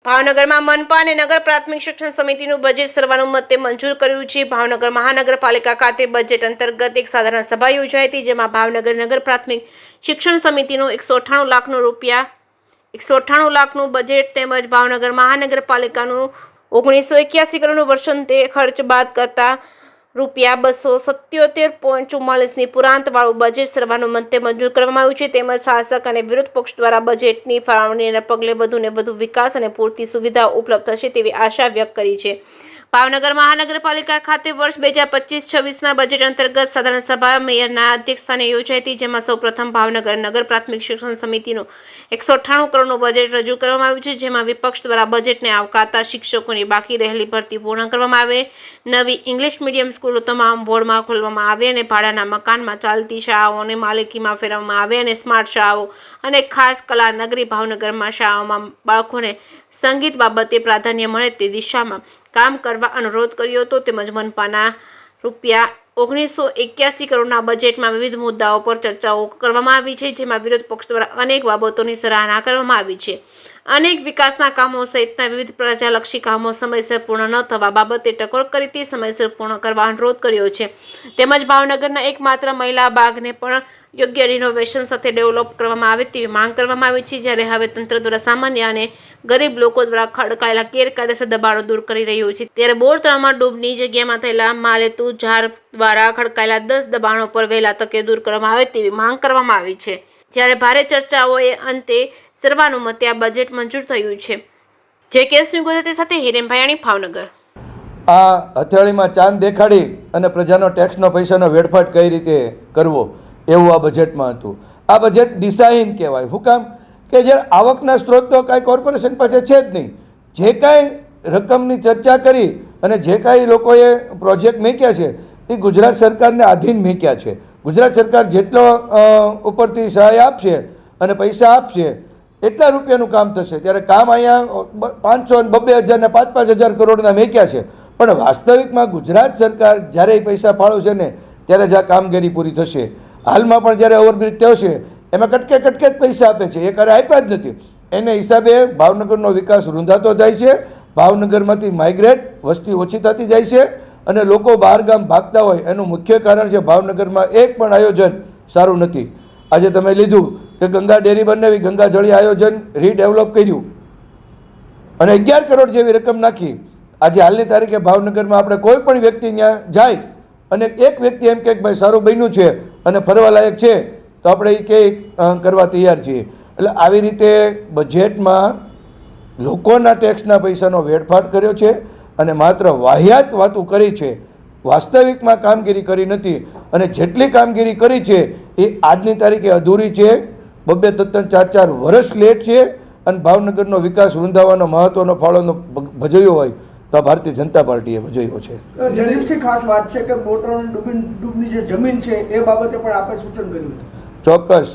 ભાવનગરમાં મનપા અને નગર પ્રાથમિક શિક્ષણ સમિતિનું બજેટ સર્વાનુમતે મંજૂર કર્યું છે। ભાવનગર મહાનગરપાલિકા ખાતે બજેટ અંતર્ગત એક સાધારણ સભા યોજાઈ હતી, જેમાં ભાવનગર નગર પ્રાથમિક શિક્ષણ સમિતિનું 198 લાખનું બજેટ તેમજ ભાવનગર મહાનગરપાલિકાનું 1981 કરોડનું વર્ષાંતે ખર્ચ બાદ કરતા ₹277.44ની પુરાંતવાળું બજેટ સર્વાનુમતે મંજૂર કરવામાં આવ્યું છે। તેમજ શાસક અને વિરોધ પક્ષ દ્વારા બજેટની ફાળવણીના પગલે વધુને વધુ વિકાસ અને પૂરતી સુવિધાઓ ઉપલબ્ધ થશે તેવી આશા વ્યક્ત કરી છે। ભાવનગર મહાનગરપાલિકા ખાતે વર્ષ 2025-26ના બજેટ અંતર્ગત સાધારણ સભા મેયરના અધ્યક્ષસ્થાને યોજાઈ હતી, જેમાં સૌપ્રથમ ભાવનગર નગર પ્રાથમિક શિક્ષણ સમિતિનું 198 કરોડનું બજેટ રજૂ કરવામાં આવ્યું છે, જેમાં વિપક્ષ દ્વારા બજેટને આવકારતા શિક્ષકોની બાકી રહેલી ભરતી પૂર્ણ કરવામાં આવે, નવી ઇંગ્લિશ મીડિયમ સ્કૂલો તમામ વોર્ડમાં ખોલવામાં આવે અને ભાડાના મકાનમાં ચાલતી શાળાઓને માલિકીમાં ફેરવવામાં આવે અને સ્માર્ટ શાળાઓ અને ખાસ કલા નગરી ભાવનગરમાં શાળાઓમાં બાળકોને સંગીત બાબતે પ્રાધાન્ય મળે તે દિશામાં કામ કરવા અનુરોધ કર્યો હતો। તેમજ મનપાના ₹1981 કરોડના બજેટમાં વિવિધ મુદ્દાઓ પર ચર્ચાઓ કરવામાં આવી છે, જેમાં વિરોધ પક્ષ દ્વારા અનેક બાબતોની સરાહના કરવામાં આવી છે। અનેક વિકાસના કામો સહિતના વિવિધ પ્રજાલક્ષી કામો સમયસર પૂર્ણ ન થવા બાબતે ટકોર કરી તે સમયસર પૂર્ણ કરવા અનુરોધ કર્યો છે। તેમજ ભાવનગરના એકમાત્ર મહિલા બાગને પણ યોગ્ય રિનોવેશન સાથે ડેવલપ કરવામાં આવે તેવી માંગ કરવામાં આવી છે, જ્યારે હવે તંત્ર દ્વારા સામાન્ય અને ગરીબ લોકો દ્વારા ખડકાયેલા ગેરકાયદેસર દબાણો દૂર કરી રહ્યું છે, ત્યારે બોર તળાવમાં ડૂબની જગ્યામાં થયેલા માલેતુ ઝાર દ્વારા ખડકાયેલા 10 દબાણો પર વહેલા તકે દૂર કરવામાં આવે તેવી માંગ કરવામાં આવી છે। જ્યારે ભારે ચર્ચાઓએ અંતે સર્વાનુમતે આ બજેટ મંજૂર થયું છે। જે કેસ ગુજરાતી સાથે હિરેન ભાયાણી, ભાવનગર। આ હથેળીમાં ચાંદ દેખાડી અને પ્રજાનો ટેક્સનો પૈસાનો વેડફાટ કઈ રીતે કરવો એવું આ બજેટમાં હતું। આ બજેટ દિશાહીન કહેવાય। શું કામ કે જે આવકના સ્ત્રોત તો કાંઈ કોર્પોરેશન પાસે છે જ નહીં। જે કાંઈ રકમની ચર્ચા કરી અને જે કાંઈ લોકોએ પ્રોજેક્ટ મૂક્યા છે એ ગુજરાત સરકારને આધીન મૂક્યા છે। ગુજરાત સરકાર જેટલો ઉપરથી સહાય આપશે અને પૈસા આપશે એટલા રૂપિયાનું કામ થશે। ત્યારે કામ અહીંયા 500 ને 2,000 ને 5,000 કરોડના મૂક્યા છે, પણ વાસ્તવિકમાં ગુજરાત સરકાર જ્યારે પૈસા ફાળવશે ને ત્યારે જ આ કામગીરી પૂરી થશે। હાલમાં પણ જ્યારે ઓવરબ્રિજ થયો છે એમાં કટકે જ પૈસા આપે છે, એ ક્યારે આપ્યા જ નથી। એને હિસાબે ભાવનગરનો વિકાસ રૂંધાતો જાય છે, ભાવનગરમાંથી માઇગ્રેટ વસ્તી ઓછી થતી જાય છે અને લોકો બહાર ગામ ભાગતા હોય એનું મુખ્ય કારણ છે ભાવનગરમાં એક પણ આયોજન સારું નથી। આજે તમે લીધું કે ગંગા ડેરી બનાવી, ગંગા જળી આયોજન રીડેવલપ કર્યું અને 11 કરોડ જેવી રકમ નાખી। આજે હાલની તારીખે ભાવનગરમાં આપણે કોઈ પણ વ્યક્તિ ત્યાં જાય અને એક વ્યક્તિ એમ કે ભાઈ સારું બન્યું છે અને ફરવા લાયક છે તો આપણે એ કે કરવા તૈયાર છીએ। એટલે આવી રીતે બજેટમાં લોકોના ટેક્સના પૈસાનો વેડફાટ કર્યો છે અને માત્ર વાહિયાત વાતો કરી છે, વાસ્તવિકમાં કામગીરી કરી નથી। અને જેટલી કામગીરી કરી છે એ આજની તારીખે અધૂરી છે, 2-3-4 વર્ષ લેટ છે અને ભાવનગરનો વિકાસ રૂંધાવાનો મહત્વનો ફાળો ભજવ્યો હોય તો ભારતીય જનતા પાર્ટીએ ભજવ્યો છે। જયદીપસિંહ, ખાસ વાત છે કે બોરતળાવની ડૂબની જે જમીન છે એ બાબતે પણ આપણે સૂચન કર્યું હતું। ચોક્કસ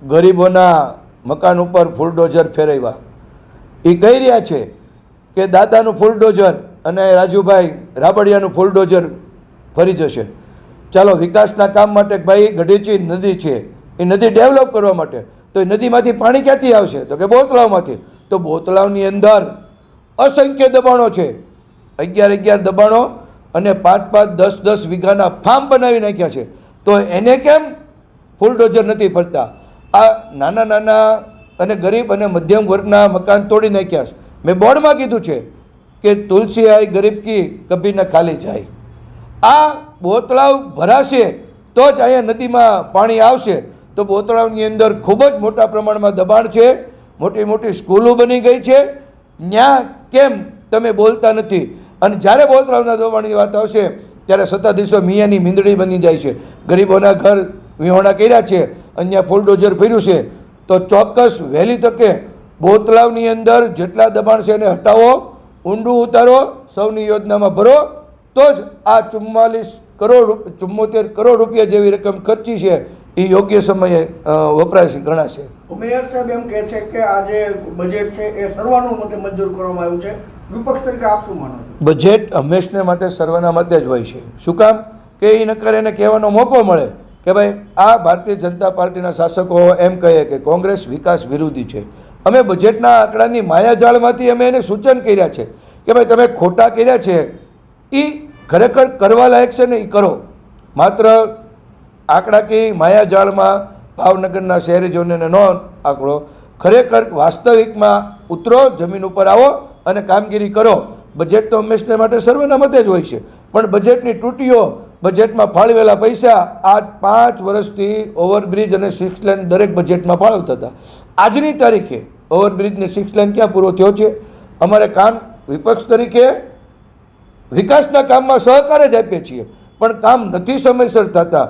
ગરીબોના મકાન ઉપર ફુલડોઝર ફેરવ્યા, એ કહી રહ્યા છે કે દાદાનું ફુલડોઝર અને રાજુભાઈ રાબડિયાનું ફુલડોઝર ફરી જશે। ચાલો વિકાસના કામ માટે ભાઈ ગઢેચી નદી છે, એ નદી ડેવલપ કરવા માટે તો એ નદીમાંથી પાણી ક્યાંથી આવશે તો કે બોરતળાવમાંથી। તો બોરતળાવની અંદર અસંખ્ય દબાણો છે, 11 દબાણો અને 5-10 વીઘાના ફાર્મ બનાવી નાખ્યા છે, તો એને કેમ ફુલડોઝર નથી ફરતા? આ નાના અને ગરીબ અને મધ્યમ વર્ગના મકાન તોડી નાખ્યા છે। મેં બોર્ડમાં કીધું છે કે તુલસી આઈ ગરીબ કી કભી ન ખાલી જાય। આ બોરતળાવ ભરાશે તો જ અહીંયા નદીમાં પાણી આવશે। તો બોરતળાવની અંદર ખૂબ જ મોટા પ્રમાણમાં દબાણ છે, મોટી સ્કૂલો બની ગઈ છે, ત્યાં કેમ તમે બોલતા નથી? અને જ્યારે બોરતળાવના દબાણની વાત આવશે ત્યારે સત્તાધીશો મિયાની મીંદડી બની જાય છે। ગરીબોના ઘર વિહોણા કર્યા છે, અહીંયા ફુલડોઝર ફર્યું છે, તો ચોક્કસ વહેલી તકે બોરતળાવની અંદર જેટલા દબાણ છે એને હટાવો, ઊંડું ઉતારો, સૌની યોજનામાં ભરો, તો જ આ 74 કરોડ રૂપિયા જેવી રકમ ખર્ચી છે એ યોગ્ય સમયે વપરાય ગણાશે। મેયર સાહેબ એમ કહે છે કે આ જે બજેટ છે એ સર્વાનુમતે મંજૂર કરવામાં આવ્યું છે, વિપક્ષ તરીકે આપ શું માનો છો? બજેટ હંમેશને માટે સર્વાનુમતે જ હોય છે। શું કામ કે એ નકર એને કહેવાનો મોકો મળે કે ભાઈ આ ભારતીય જનતા પાર્ટીના શાસકો એમ કહે કે કોંગ્રેસ વિકાસ વિરોધી છે અમે બજેટના આંકડાની માયાજાળમાંથી અમે એને સૂચન કર્યા છે કે ભાઈ તમે ખોટા કર્યા છે એ ખરેખર કરવા લાયક છે ને એ કરો. માત્ર આંકડાકીય માયાજાળમાં ભાવનગરના શહેરીજનોને ન આંકડો, ખરેખર વાસ્તવિકમાં ઉતરો, જમીન ઉપર આવો અને કામગીરી કરો. બજેટ તો હંમેશા માટે સર્વના મતે જ હોય છે, પણ બજેટની તૂટીઓ, બજેટમાં ફાળવેલા પૈસા આ 5 વર્ષથી ઓવરબ્રિજ અને 6 લેન દરેક બજેટમાં ફાળવતા હતા. આજની તારીખે ઓવરબ્રિજ ને 6 લેન ક્યાં પૂરો થયો છે? અમારે કામ વિપક્ષ તરીકે વિકાસના કામમાં સહકાર જ આપીએ છીએ, પણ કામ નથી સમયસર થતા.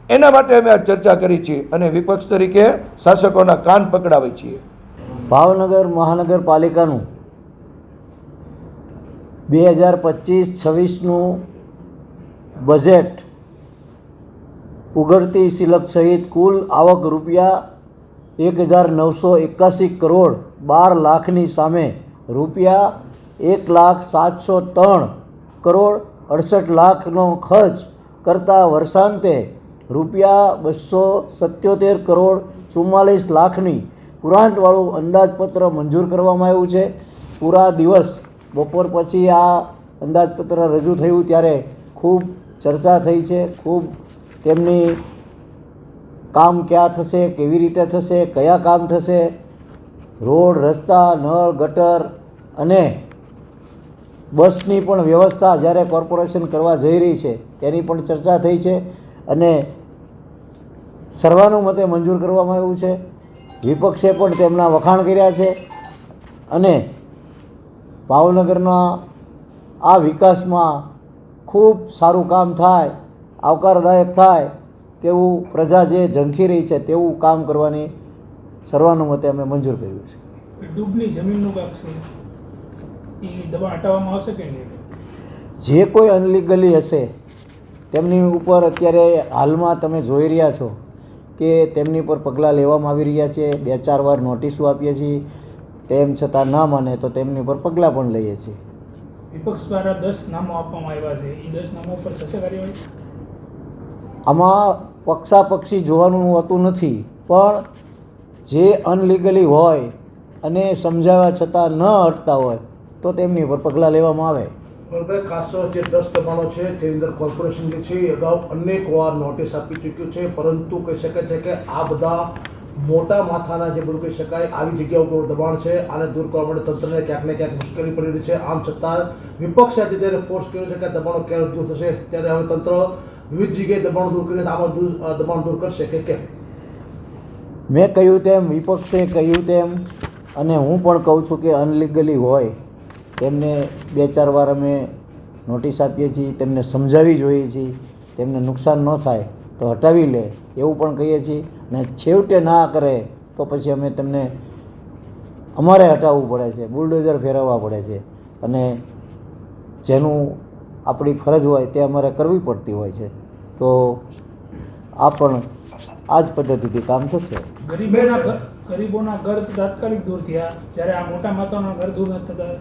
એના માટે અમે આ ચર્ચા કરી છે અને વિપક્ષ તરીકે શાસકોના કાન પકડાવીએ છીએ. ભાવનગર મહાનગરપાલિકાનું 2025-26નું બજેટ ઉઘડતી સિલક સહિત કુલ આવક રૂપિયા 1981 કરોડ 12 લાખની સામે રૂપિયા 1,703 કરોડ 68 લાખનો ખર્ચ કરતાં વર્ષાંતે રૂપિયા 277 કરોડ 44 લાખની પુરાંતવાળું અંદાજપત્ર મંજૂર કરવામાં આવ્યું છે. પૂરા દિવસ બપોર પછી આ અંદાજપત્ર રજૂ થયું ત્યારે ખૂબ ચર્ચા થઈ છે. ખૂબ તેમની કામ ક્યાં થશે, કેવી રીતે થશે, કયા કામ થશે, રોડ, રસ્તા, નળ, ગટર અને બસની પણ વ્યવસ્થા જ્યારે કોર્પોરેશન કરવા જઈ રહી છે તેની પણ ચર્ચા થઈ છે અને સર્વાનુમતે મંજૂર કરવામાં આવ્યું છે. વિપક્ષે પણ તેમના વખાણ કર્યા છે અને ભાવનગરના આ વિકાસમાં ખૂબ સારું કામ થાય, આવકારદાયક થાય તેવું પ્રજા જે ઝંખી રહી છે તેવું કામ કરવાની સર્વાનુમતે અમે મંજૂર કર્યું છે. ડૂબની જમીનનું કામ છે એ દબાણ હટાવવામાં આવશે કે નહીં? જે કોઈ અનલીગલી હશે તેમની ઉપર અત્યારે હાલમાં તમે જોઈ રહ્યા છો કે તેમની પર પગલાં લેવામાં આવી રહ્યા છે. 2-4 વાર નોટિસો આપીએ છીએ, તેમ છતાં ના માને તો તેમની પર પગલાં પણ લઈએ છીએ. વિપક્ષ દ્વારા 10 નામો આપવામાં આવ્યા છે, એ 10 નામો પર થશે કાર્યવાહી? આમાં પક્ષાપક્ષી જોવાનું હોતું નથી, પણ જે અનલીગલી હોય અને સમજાવ્યા છતાં ન હટતા હોય તો તેમની પર પગલાં લેવામાં આવે. પણ ખાસ જે 10 દબાણો છે તેની અંદર કોર્પોરેશન જે છે એ અગાઉ અનેક વાર નોટિસ આપી ચૂક્યું છે, પરંતુ કહી શકાય છે કે આ બધા મોટા માથાના જે બધું કહી શકાય આવી જગ્યા ઉપર દબાણ છે આને દૂર કરવા માટે તંત્રને ક્યાંક ને ક્યાંક મુશ્કેલી પડી રહી છે. આમ છતાં વિપક્ષે આજે જ્યારે ફોર્સ કર્યો છે કે દબાણો ક્યારે દૂર થશે, ત્યારે હવે તંત્ર વિવિધ જગ્યાએ દબાણ દૂર કરીને આમાં દબાણ દૂર કરશે કે કેમ? મેં કહ્યું તેમ, વિપક્ષે કહ્યું તેમ અને હું પણ કહું છું કે અનલીગલી હોય તેમને 2-4 વાર અમે નોટિસ આપીએ છીએ, તેમને સમજાવી જોઈએ છીએ, તેમને નુકસાન ન થાય તો હટાવી લે એવું પણ કહીએ છીએ. અને છેવટે ના કરે તો પછી અમે તેમને અમારે હટાવવું પડે છે, બુલડોઝર ફેરવવા પડે છે અને જેનું આપણી ફરજ હોય તે અમારે કરવી પડતી હોય છે. તો આ પણ આ જ પદ્ધતિથી કામ થશે. ગરીબોના ઘર તાત્કાલિક દૂર થયા, જ્યારે આ મોટા માતાના ઘર દૂર નથી થતા.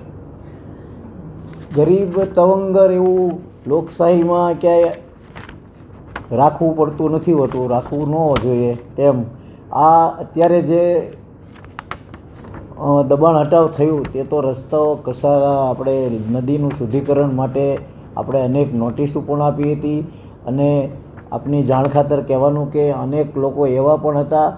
ગરીબ તવંગર એવું લોકશાહીમાં ક્યાંય રાખવું પડતું નથી હોતું, રાખવું ન જોઈએ. તેમ આ અત્યારે જે દબાણ હટાવ થયું તે તો રસ્તાઓ કસારા, આપણે નદીનું શુદ્ધિકરણ માટે આપણે અનેક નોટિસો પણ આપી હતી અને આપની જાણ ખાતર કહેવાનું કે અનેક લોકો એવા પણ હતા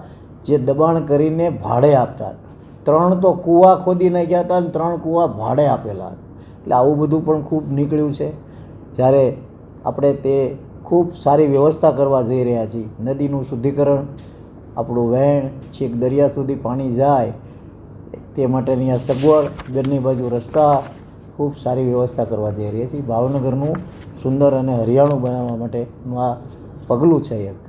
જે દબાણ કરીને ભાડે આપતા હતા. 3 તો કૂવા ખોદી નાખ્યા હતા અને 3 કૂવા ભાડે આપેલા હતા. એટલે આવું બધું પણ ખૂબ નીકળ્યું છે. જ્યારે આપણે તે ખૂબ સારી વ્યવસ્થા કરવા જઈ રહ્યા છીએ. નદીનું શુદ્ધિકરણ, આપણું વહેણ છેક દરિયા સુધી પાણી જાય તે માટેની આ સગવડ, બંને બાજુ રસ્તા, ખૂબ સારી વ્યવસ્થા કરવા જઈ રહ્યા છીએ. ભાવનગરનું સુંદર અને હરિયાળું બનાવવા માટેનું આ પગલું છે એક.